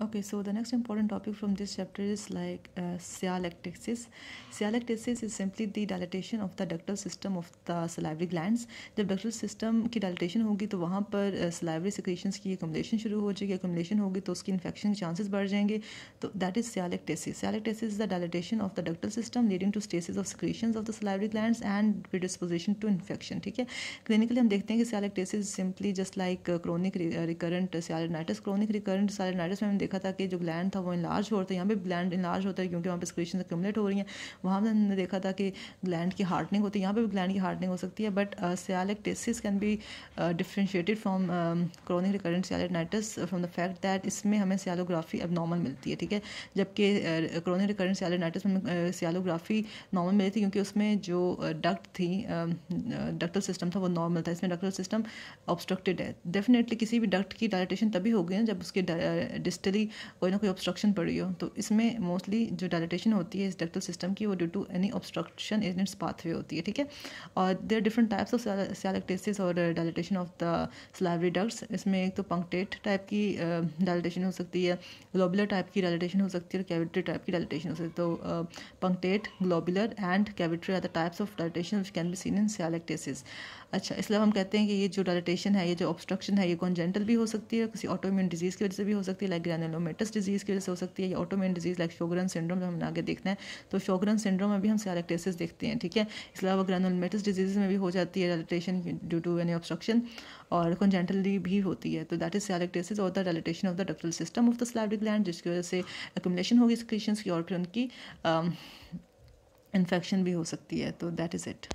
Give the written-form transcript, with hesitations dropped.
Okay, so the next important topic from this chapter is like sialectasis. Sialectasis is simply the dilatation of the ductal system of the salivary glands. जब ductal system की dilatation होगी तो वहाँ पर salivary secretions की accumulation शुरू हो जाएगी. accumulation होगी तो उसकी infection chances बढ़ जाएंगे. तो that is sialectasis. Sialectasis is the dilatation of the ductal system leading to stasis of secretions of the salivary glands and predisposition to infection. ठीक है, clinically हम देखते हैं कि sialectasis is simply just like chronic recurrent sialinitis. chronic recurrent sialinitis में देखा था कि जो ग्लैंड था वो इनलार्ज होता है. यहाँ पे ग्लैंड इनलार्ज होता है क्योंकि वहाँ पे सिक्रेशंस एक्यूमुलेट हो रही हैं. वहाँ पे हमने देखा था कि ग्लैंड की हार्डनिंग होती है. यहाँ पे भी ग्लैंड की हार्डनिंग हो सकती है. But sialectasis can be differentiated from chronic recurrent sialadenitis from the fact that इसमें हमें सियालोग्राफी अब नॉर्मल मिलती है. ठीक है, जबकि क्रोनिक रिकरेंट सियालिनाइटिस में सियालोग्राफी नॉर्मल मिली थी क्योंकि उसमें जो डक्ट थी, डक्टल सिस्टम था वो नॉर्मल था. इसमें डक्टल सिस्टम ऑब्स्ट्रक्टेड है. डेफिनेटली किसी भी डक्ट की डायलेटेशन तभी होगी ना जब उसके डिस्टली कोई ना कोई ऑब्स्ट्रक्शन पड़ी हो. तो इसमें मोस्टली जो डायलेटेशन होती है इस डक्टल सिस्टम की वो due to any obstruction in its pathway होती है. ठीक है, और there different types of sialectasis और dilatation of the salivary ducts. इसमें एक तो पंक्टेट टाइप की डायलेटेशन हो सकती है, ग्लोबुलर टाइप की डायलेटेशन हो सकती है और कैविटरी टाइप की डायलेटेशन हो सकती है. तो punctate, globular and cavitary are the types of dilatation which can be seen in sialectasis. अच्छा, इसलिए हम कहते हैं कि ये जो डायलेटेशन है, ये जो ऑब्स्ट्रक्शन है, ये कॉन्जेंटल भी हो सकती है, किसी ऑटोइम्यून डिजीज़ की वजह से भी हो सकती है लाइक ग्रैनुलोमेटस डिजीज़ की वजह से हो सकती है, या ऑटोइम्यून डिजीज़ लाइक शोगरन सिंड्रोम जो हमने आगे देखना है. तो शोगरन सिंड्रोम में भी हम सियालेक्टेसिस देखते हैं. ठीक है, इसके अलावा ग्रैनुलोमेटस डिजीज़ में भी हो जाती है dilatation due to any obstruction, और कॉन्जेंटली भी होती है. तो दैट इज सियालेक्टेसिस और the dilatation of the ductal system of the salivary gland, जिसकी वजह से एक्यूमुलेशन होगी सिक्रीशंस की और फिर उनकी इन्फेक्शन भी हो सकती है. तो दैट इज़ इट.